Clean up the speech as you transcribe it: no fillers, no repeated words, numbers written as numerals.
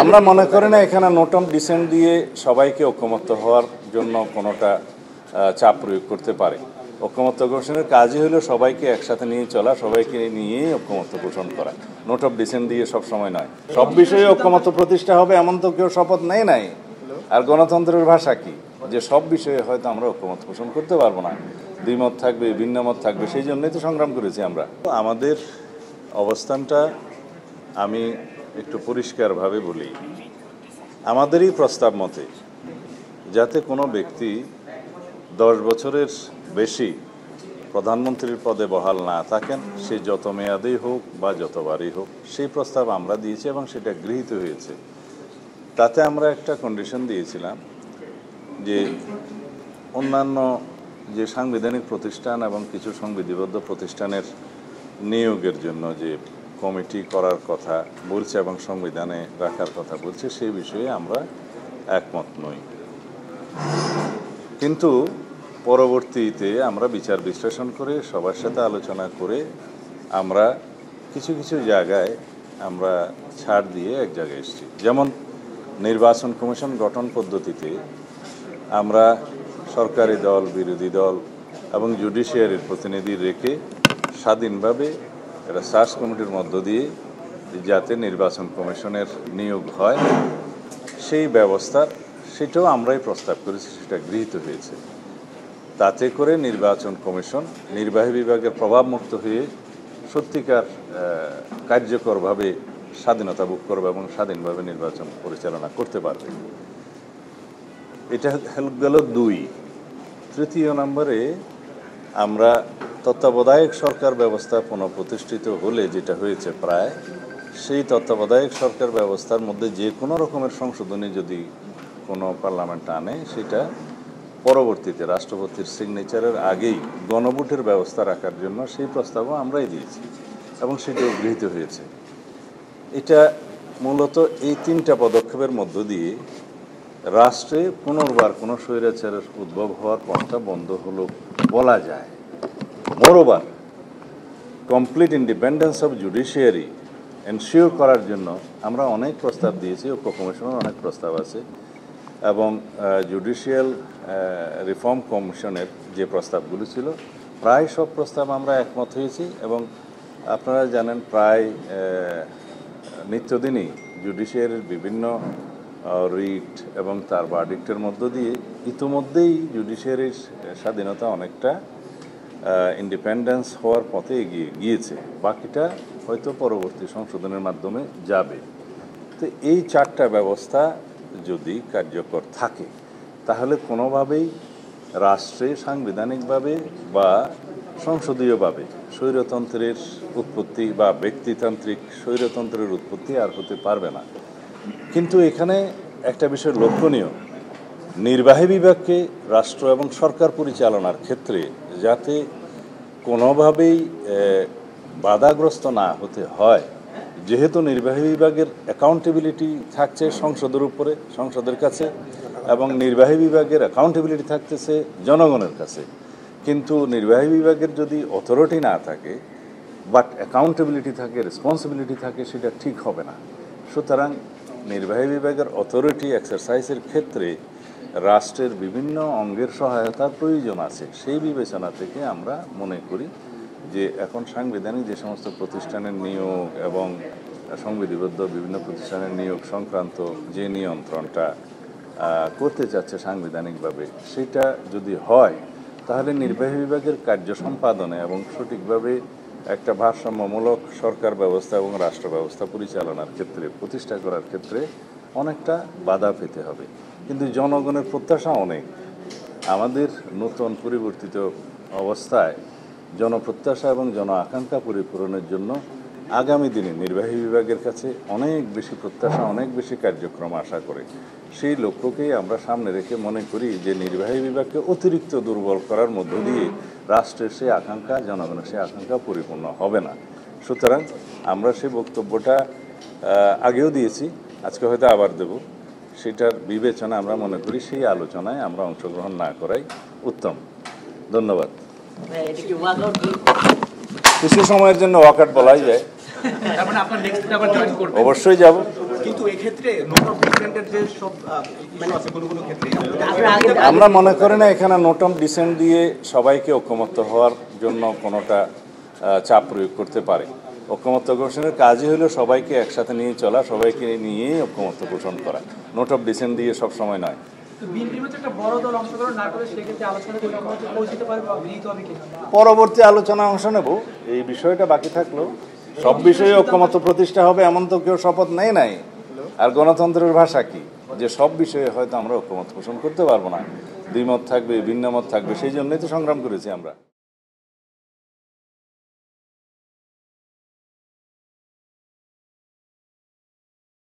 আমরা মনে করি না এখানে নোট অফ ডিসেন্ট দিয়ে সবাইকে ঐকমত্য হওয়ার জন্য কোনোটা চাপ প্রয়োগ করতে পারে। ঐকমত্য ঘোষণের কাজই হলো সবাইকে একসাথে নিয়ে চলা, সবাইকে নিয়ে ঐকমত্য পোষণ করা। নোট অফ ডিসেন্ট দিয়ে সব সময় নয়। সব বিষয়ে ঐকমত্য প্রতিষ্ঠা হবে এমন তো কেউ শপথ নেই নাই। আর গণতন্ত্রের ভাষা কি, যে সব বিষয়ে হয়তো আমরা ঐকমত্য পোষণ করতে পারবো না, দ্বিমত থাকবে, ভিন্ন মত থাকবে, সেই জন্যই তো সংগ্রাম করেছি আমরা। আমাদের অবস্থানটা আমি একটু পরিষ্কারভাবে বলি, আমাদেরই প্রস্তাব মতে যাতে কোনো ব্যক্তি 10 বছরের বেশি প্রধানমন্ত্রীর পদে বহাল না থাকেন, সে যত মেয়াদেই হোক বা যতবারই হোক, সেই প্রস্তাব আমরা দিয়েছি এবং সেটা গৃহীত হয়েছে। তাতে আমরা একটা কন্ডিশন দিয়েছিলাম যে অন্যান্য যে সাংবিধানিক প্রতিষ্ঠান এবং কিছু সংবিধিবদ্ধ প্রতিষ্ঠানের নিয়োগের জন্য যে কমিটি করার কথা বলছে এবং সংবিধানে রাখার কথা বলছে, সেই বিষয়ে আমরা একমত নই। কিন্তু পরবর্তীতে আমরা বিচার বিশ্লেষণ করে সবার সাথে আলোচনা করে আমরা কিছু কিছু জায়গায় আমরা ছাড় দিয়ে এক জায়গায় এসেছি। যেমন নির্বাচন কমিশন গঠন পদ্ধতিতে আমরা সরকারি দল, বিরোধী দল এবং জুডিশিয়ারির প্রতিনিধি রেখে স্বাধীনভাবে একটা সার্চ কমিটির মধ্য দিয়ে যাতে নির্বাচন কমিশনের নিয়োগ হয় সেই ব্যবস্থা, সেটাও আমরাই প্রস্তাব করেছি, সেটা গৃহীত হয়েছে। তাতে করে নির্বাচন কমিশন নির্বাহী বিভাগের প্রভাবমুক্ত হয়ে সত্যিকার কার্যকরভাবে স্বাধীনতা ভোগ করবে এবং স্বাধীনভাবে নির্বাচন পরিচালনা করতে পারবে। এটা গেল 2। তৃতীয় নম্বরে আমরা তত্ত্বাবধায়ক সরকার ব্যবস্থা পুনঃপ্রতিষ্ঠিত হলে যেটা হয়েছে প্রায়, সেই তত্ত্বাবধায়ক সরকার ব্যবস্থার মধ্যে যে কোনো রকমের সংশোধনী যদি কোনো পার্লামেন্ট আনে, সেটা পরবর্তীতে রাষ্ট্রপতির সিগনেচারের আগেই গণভোটের ব্যবস্থা রাখার জন্য সেই প্রস্তাবও আমরাই দিয়েছি এবং সেটাও গৃহীত হয়েছে। এটা মূলত এই 3টা পদক্ষেপের মধ্য দিয়ে রাষ্ট্রে পুনর্বার কোনো স্বৈরাচারের উদ্ভব হওয়ার পথটা বন্ধ হলো বলা যায়। Moreover, complete independence of judiciary ensure করার জন্য আমরা অনেক প্রস্তাব দিয়েছি, ঐক্য কমিশনের অনেক প্রস্তাব আছে এবং জুডিশিয়াল রিফর্ম কমিশনের যে প্রস্তাবগুলো ছিল প্রায় সব প্রস্তাব আমরা একমত হয়েছি। এবং আপনারা জানেন প্রায় নিত্যদিনই জুডিশিয়ারির বিভিন্ন রিট এবং তার ভার্ডিক্টের মধ্য দিয়ে ইতিমধ্যেই জুডিশিয়ারির স্বাধীনতা অনেকটা ইন্ডিপেন্ডেন্স হওয়ার পথে এগিয়ে গিয়েছে, বাকিটা হয়তো পরবর্তী সংশোধনের মাধ্যমে যাবে। তো এই 4টা ব্যবস্থা যদি কার্যকর থাকে তাহলে কোনোভাবেই রাষ্ট্রে সাংবিধানিকভাবে বা সংসদীয়ভাবে স্বৈরতন্ত্রের উৎপত্তি বা ব্যক্তিতান্ত্রিক স্বৈরতন্ত্রের উৎপত্তি আর হতে পারবে না। কিন্তু এখানে একটা বিষয় লক্ষণীয়, নির্বাহী বিভাগকে রাষ্ট্র এবং সরকার পরিচালনার ক্ষেত্রে যাতে কোনোভাবেই বাধাগ্রস্ত না হতে হয়, যেহেতু নির্বাহী বিভাগের অ্যাকাউন্টেবিলিটি থাকছে সংসদের উপরে, সংসদের কাছে, এবং নির্বাহী বিভাগের অ্যাকাউন্টেবিলিটি থাকতেছে জনগণের কাছে। কিন্তু নির্বাহী বিভাগের যদি অথরিটি না থাকে বাট অ্যাকাউন্টেবিলিটি থাকে, রেসপন্সিবিলিটি থাকে, সেটা ঠিক হবে না। সুতরাং নির্বাহী বিভাগের অথরিটি এক্সারসাইজের ক্ষেত্রে রাষ্ট্রের বিভিন্ন অঙ্গের সহায়তার প্রয়োজন আছে। সেই বিবেচনা থেকে আমরা মনে করি যে এখন সাংবিধানিক যে সমস্ত প্রতিষ্ঠানের নিয়োগ এবং সংবিধিবদ্ধ বিভিন্ন প্রতিষ্ঠানের নিয়োগ সংক্রান্ত যে নিয়ন্ত্রণটা করতে চাচ্ছে সাংবিধানিকভাবে, সেটা যদি হয় তাহলে নির্বাহী বিভাগের কার্য সম্পাদনে এবং সঠিকভাবে একটা ভারসাম্যমূলক সরকার ব্যবস্থা এবং রাষ্ট্র ব্যবস্থা পরিচালনার ক্ষেত্রে, প্রতিষ্ঠা করার ক্ষেত্রে অনেকটা বাধা পেতে হবে। কিন্তু জনগণের প্রত্যাশা অনেক। আমাদের নতুন পরিবর্তিত অবস্থায় জনপ্রত্যাশা এবং জন আকাঙ্ক্ষা পরিপূরণের জন্য আগামী দিনে নির্বাহী বিভাগের কাছে অনেক বেশি প্রত্যাশা, অনেক বেশি কার্যক্রম আশা করে। সেই লক্ষ্যকেই আমরা সামনে রেখে মনে করি যে নির্বাহী বিভাগকে অতিরিক্ত দুর্বল করার মধ্য দিয়ে রাষ্ট্রের সেই আকাঙ্ক্ষা, জনগণের সেই আকাঙ্ক্ষা পরিপূর্ণ হবে না। সুতরাং আমরা সেই বক্তব্যটা আগেও দিয়েছি, আজকে হয়তো আবার দেব। সেটার বিবেচনা আমরা মনে করি সেই আলোচনায় আমরা অংশগ্রহণ না করাই উত্তম। ধন্যবাদ। কিছু সময়ের জন্য ওয়াকআউট বলাই যায়, অবশ্যই যাব। কিন্তু এক্ষেত্রে নোট অফ ডিসেন্টের যে সব ইস্যু আছে কোনো কোনো ক্ষেত্রে আমরা মনে করি না এখানে নোট অফ ডিসেন্ট দিয়ে সবাইকে ঐক্যমত্য হওয়ার জন্য কোনোটা চাপ প্রয়োগ করতে পারে। ঐক্যমত্য ঘোষণের কাজই হলো সবাইকে একসাথে নিয়ে চলা, সবাইকে নিয়েই ঐক্যমত্য পোষণ করা, নোট অফ ডিসেন্ট দিয়ে সবসময় নয়। পরবর্তী আলোচনা অংশ নেব, এই বিষয়টা বাকি থাকলো। সব বিষয়ে ঐক্যমত্য প্রতিষ্ঠা হবে এমন তো কেউ শপথ নেই নাই। আর গণতন্ত্রের ভাষা কি, যে সব বিষয়ে হয়তো আমরা ঐক্যমত পোষণ করতে পারবো না, দ্বিমত থাকবে, ভিন্ন মত থাকবে, সেই জন্যই তো সংগ্রাম করেছি আমরা।